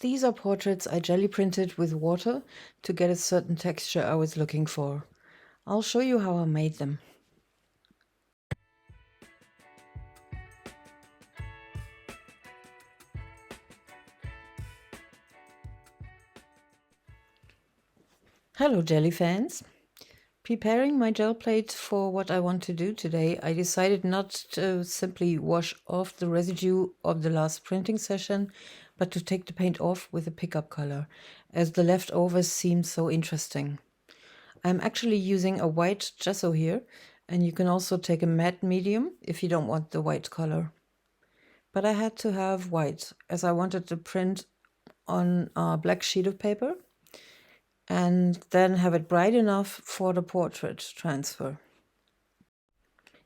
These are portraits I jelly printed with water to get a certain texture I was looking for. I'll show you how I made them. Hello jelly fans! Preparing my gel plate for what I want to do today, I decided not to simply wash off the residue of the last printing session, but to take the paint off with a pickup color, as the leftovers seemed so interesting. I'm actually using a white gesso here, and you can also take a matte medium if you don't want the white color. But I had to have white, as I wanted to print on a black sheet of paper and then have it bright enough for the portrait transfer.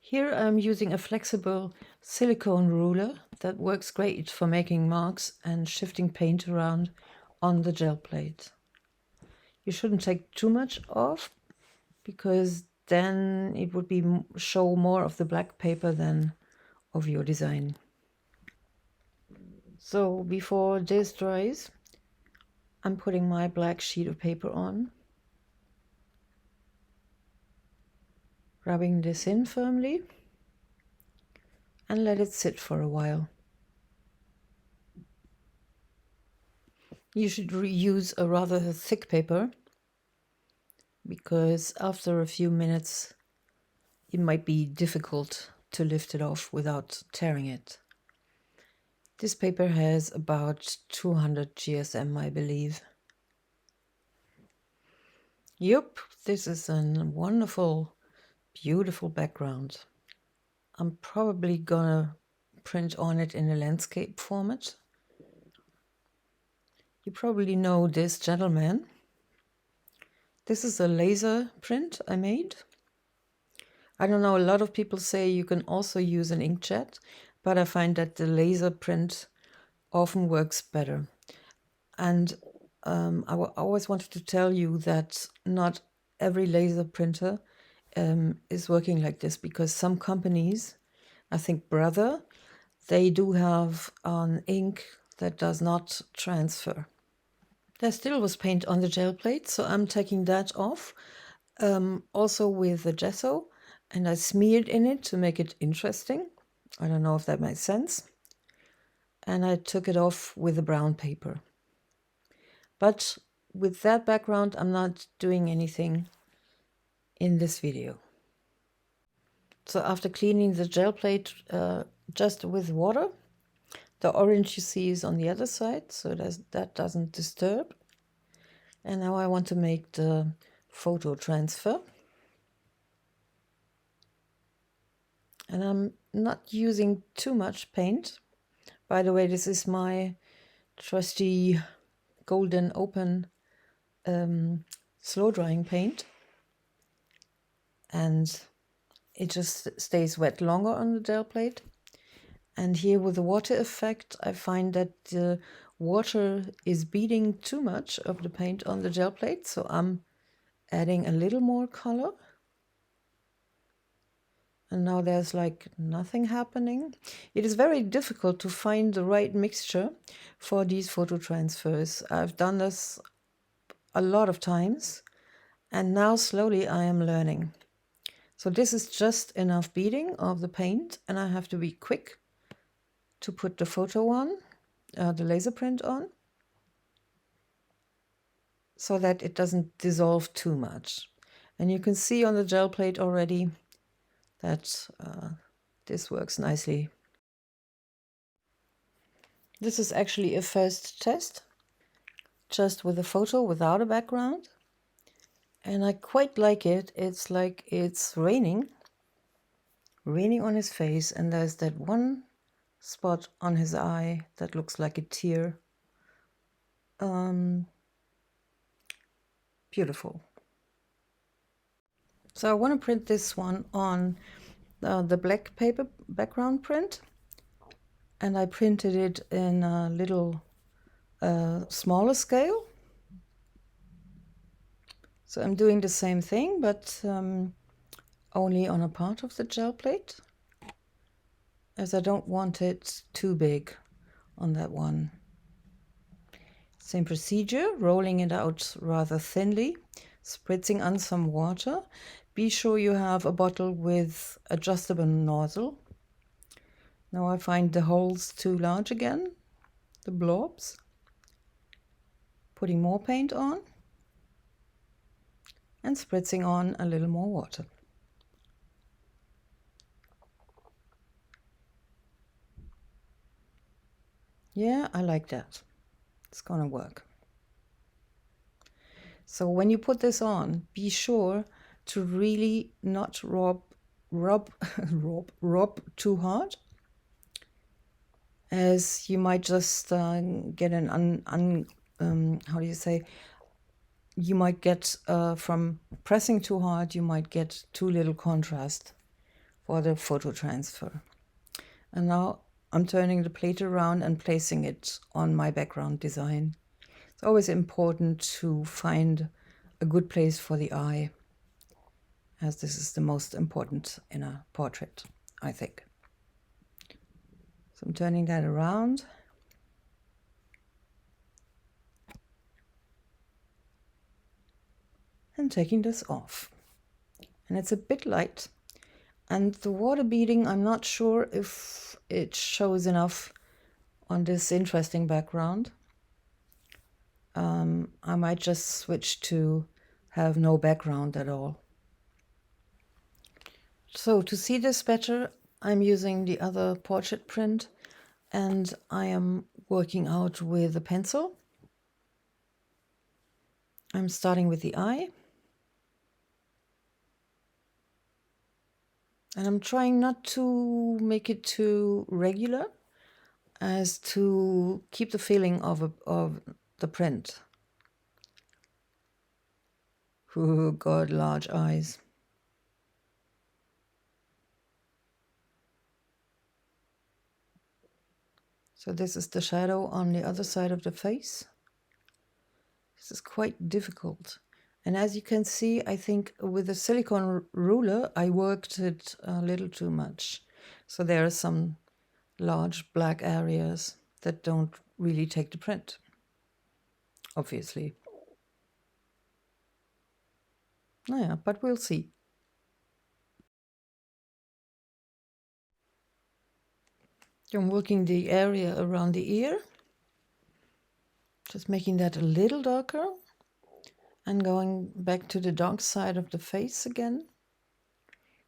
Here I'm using a flexible silicone ruler that works great for making marks and shifting paint around on the gel plate. You shouldn't take too much off, because then it would be show more of the black paper than of your design. So before this dries, I'm putting my black sheet of paper on, rubbing this in firmly, and let it sit for a while. You should use a rather thick paper, because after a few minutes it might be difficult to lift it off without tearing it. This paper has about 200 GSM, I believe. Yup, this is a wonderful, beautiful background. I'm probably gonna print on it in a landscape format. You probably know this gentleman. This is a laser print I made. I don't know, a lot of people say you can also use an inkjet, but I find that the laser print often works better. And I always wanted to tell you that not every laser printer is working like this, because some companies, I think Brayer, they do have an ink that does not transfer. There still was paint on the gel plate, so I'm taking that off, also with the gesso, and I smeared in it to make it interesting. I don't know if that makes sense. And I took it off with the brown paper. But with that background, I'm not doing anything in this video. So after cleaning the gel plate just with water, the orange you see is on the other side, so that doesn't disturb. And now I want to make the photo transfer. And I'm not using too much paint. By the way, this is my trusty golden open slow drying paint, and it just stays wet longer on the gel plate. And here with the water effect, I find that the water is beading too much of the paint on the gel plate, so I'm adding a little more color. And now there's like nothing happening. It is very difficult to find the right mixture for these photo transfers. I've done this a lot of times, and now slowly I am learning. So this is just enough beading of the paint, and I have to be quick to put the photo on, the laser print on, so that it doesn't dissolve too much. And you can see on the gel plate already that this works nicely. This is actually a first test, just with a photo without a background. And I quite like it. It's like it's raining on his face, and there's that one spot on his eye that looks like a tear. Beautiful. So I want to print this one on the black paper background print, and I printed it in a little smaller scale. So I'm doing the same thing, but only on a part of the gel plate, as I don't want it too big on that one. Same procedure, rolling it out rather thinly, spritzing on some water. Be sure you have a bottle with adjustable nozzle. Now I find the holes too large again, the blobs. Putting more paint on and spritzing on a little more water. Yeah, I like that. It's gonna work. So when you put this on, be sure to really not rub too hard, as you might just get an how do you say? You might get from pressing too hard, you might get too little contrast for the photo transfer. And now I'm turning the plate around and placing it on my background design. It's always important to find a good place for the eye, as this is the most important in a portrait, I think. So I'm turning that around. And taking this off. And it's a bit light. And the water beading, I'm not sure if it shows enough on this interesting background. I might just switch to have no background at all. So to see this better, I'm using the other portrait print and I am working out with a pencil. I'm starting with the eye. And I'm trying not to make it too regular, as to keep the feeling of the print. Oh God, large eyes. So this is the shadow on the other side of the face. This is quite difficult. And as you can see, I think with the silicone ruler, I worked it a little too much. So there are some large black areas that don't really take the print, obviously. Oh yeah, but we'll see. I'm working the area around the ear, just making that a little darker and going back to the dark side of the face again.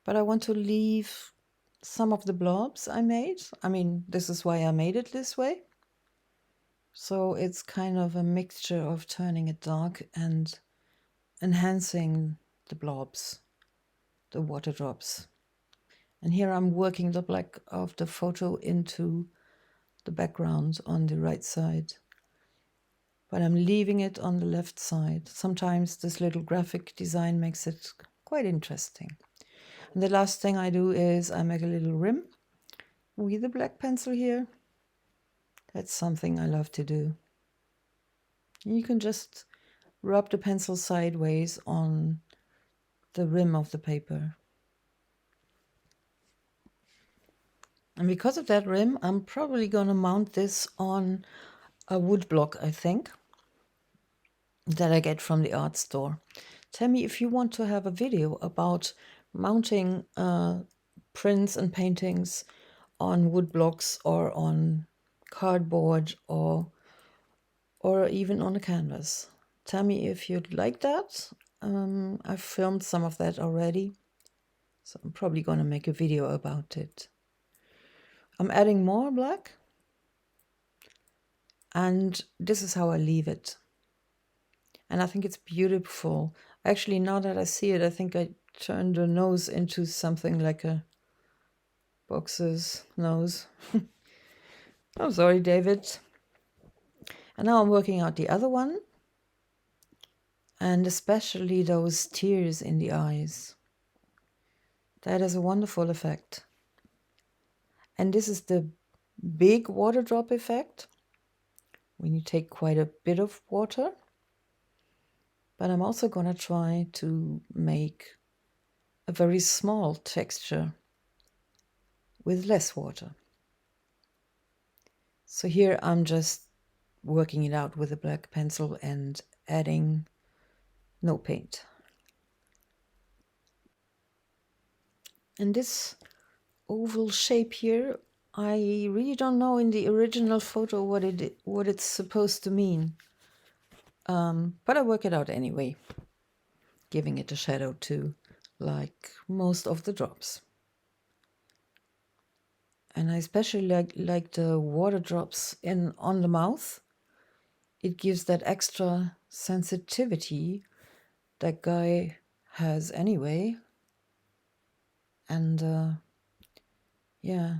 But I want to leave some of the blobs I made. I mean, this is why I made it this way. So it's kind of a mixture of turning it dark and enhancing the blobs, the water drops. And here I'm working the black of the photo into the background on the right side. But I'm leaving it on the left side. Sometimes this little graphic design makes it quite interesting. And the last thing I do is I make a little rim with the black pencil here. That's something I love to do. You can just rub the pencil sideways on the rim of the paper. And because of that rim, I'm probably going to mount this on a wood block, I think, that I get from the art store. Tell me if you want to have a video about mounting prints and paintings on wood blocks or on cardboard or even on a canvas. Tell me if you'd like that. I've filmed some of that already, so I'm probably going to make a video about it. I'm adding more black, and this is how I leave it. And I think it's beautiful. Actually, now that I see it, I think I turned the nose into something like a boxer's nose. I'm sorry, David. And now I'm working out the other one, and especially those tears in the eyes. That is a wonderful effect. And this is the big water drop effect, when you take quite a bit of water. But I'm also going to try to make a very small texture with less water. So here I'm just working it out with a black pencil and adding no paint. And this oval shape here, I really don't know in the original photo what it's supposed to mean. But I work it out anyway, giving it a shadow too, like most of the drops. And I especially like the water drops on the mouth. It gives that extra sensitivity that guy has anyway. And yeah,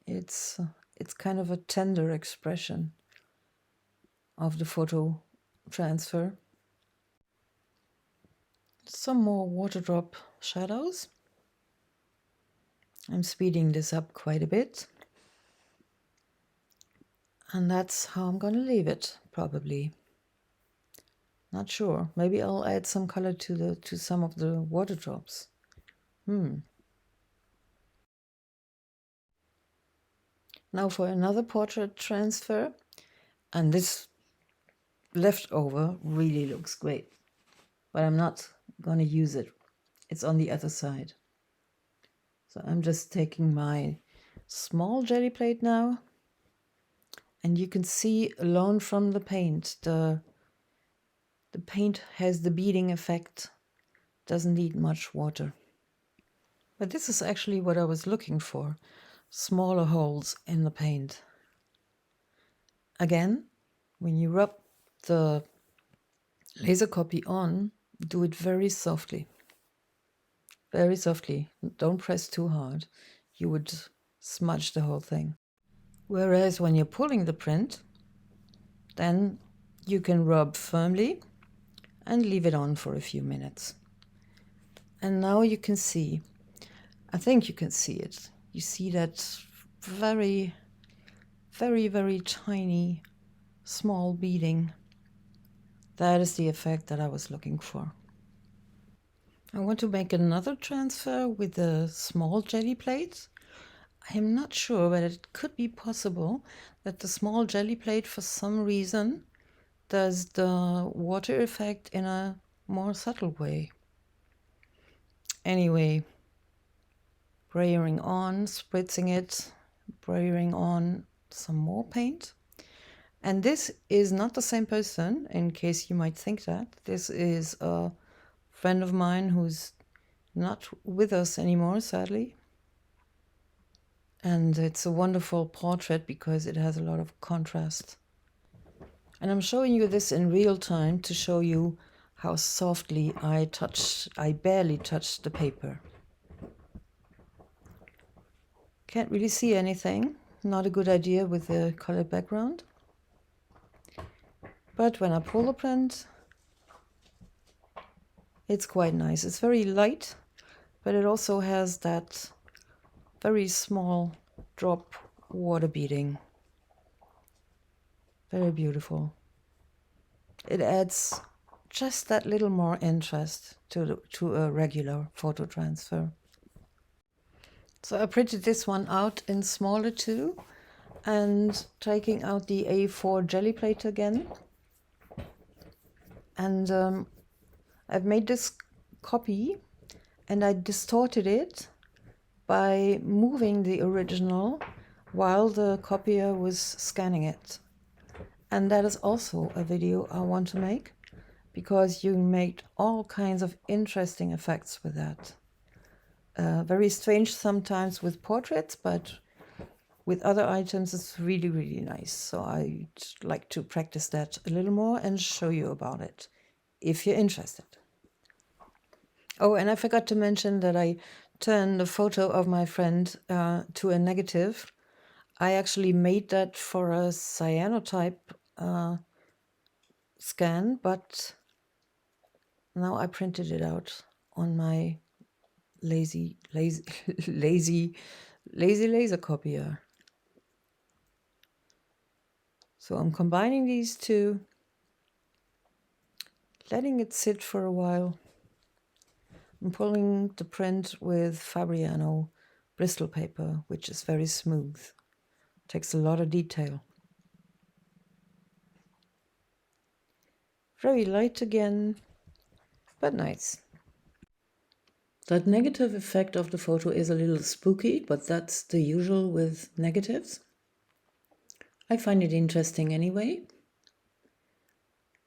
it's kind of a tender expression of the photo transfer. Some more water drop shadows. I'm speeding this up quite a bit. And that's how I'm going to leave it, probably. Not sure. Maybe I'll add some color to some of the water drops. Now for another portrait transfer. And this leftover really looks great. But I'm not going to use it. It's on the other side. So I'm just taking my small jelly plate now. And you can see alone from the paint, the paint has the beading effect. Doesn't need much water. But this is actually what I was looking for. Smaller holes in the paint. Again, when you rub the laser copy on, do it very softly. Very softly. Don't press too hard. You would smudge the whole thing. Whereas when you're pulling the print, then you can rub firmly and leave it on for a few minutes. And now you can see, I think you can see it. You see that very, very, very tiny, small beading. That is the effect that I was looking for. I want to make another transfer with a small jelly plate. I am not sure, but it could be possible that the small jelly plate, for some reason, does the water effect in a more subtle way. Anyway, brayering on, spritzing it, brayering on some more paint. And this is not the same person, in case you might think that. This is a friend of mine who's not with us anymore, sadly. And it's a wonderful portrait because it has a lot of contrast. And I'm showing you this in real time to show you how softly I barely touch the paper. Can't really see anything. Not a good idea with the colored background. But when I pull the print, it's quite nice. It's very light, but it also has that very small drop water beading. Very beautiful. It adds just that little more interest to a regular photo transfer. So I printed this one out in smaller too, and taking out the A4 jelly plate again. And I've made this copy and I distorted it by moving the original while the copier was scanning it. And that is also a video I want to make, because you make all kinds of interesting effects with that. Very strange sometimes with portraits, but with other items it's really, really nice. So I'd like to practice that a little more and show you about it, if you're interested. Oh, and I forgot to mention that I turned the photo of my friend to a negative. I actually made that for a cyanotype scan, but now I printed it out on my lazy laser copier. So I'm combining these two, letting it sit for a while. I'm pulling the print with Fabriano Bristol paper, which is very smooth. Takes a lot of detail. Very light again, but nice. That negative effect of the photo is a little spooky, but that's the usual with negatives. I find it interesting anyway.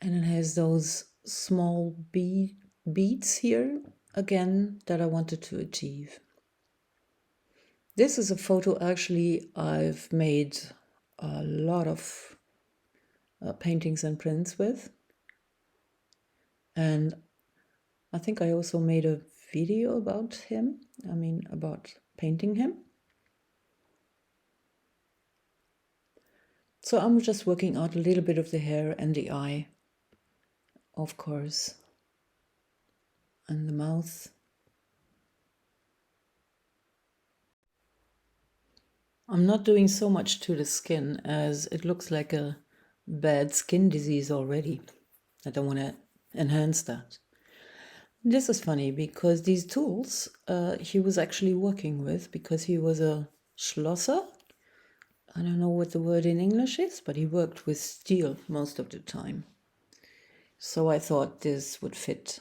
And it has those small beads here, again, that I wanted to achieve. This is a photo actually I've made a lot of paintings and prints with. And I think I also made a video about him, about painting him. So I'm just working out a little bit of the hair and the eye, of course, and the mouth. I'm not doing so much to the skin as it looks like a bad skin disease already. I don't want to enhance that. This is funny because these tools he was actually working with, because he was a Schlosser. I don't know what the word in English is, but he worked with steel most of the time. So I thought this would fit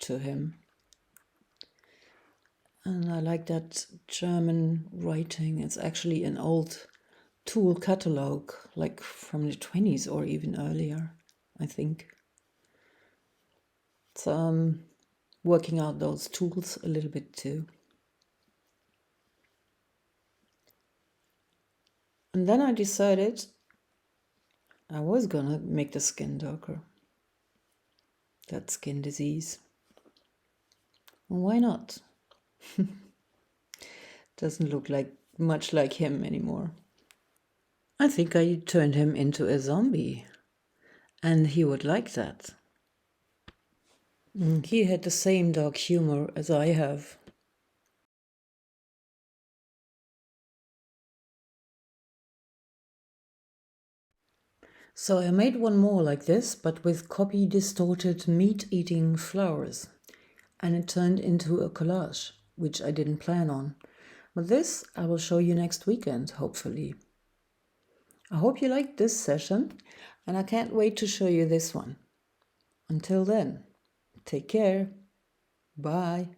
to him. And I like that German writing. It's actually an old tool catalog, like from the 20s or even earlier, I think. So I'm working out those tools a little bit too. And then I decided I was gonna make the skin darker. That skin disease. Well, why not? Doesn't look like much like him anymore. I think I turned him into a zombie, and he would like that. He had the same dark humor as I have. So I made one more like this, but with copy distorted meat-eating flowers, and it turned into a collage, which I didn't plan on. But this I will show you next weekend, hopefully. I hope you liked this session, and I can't wait to show you this one. Until then, take care. Bye.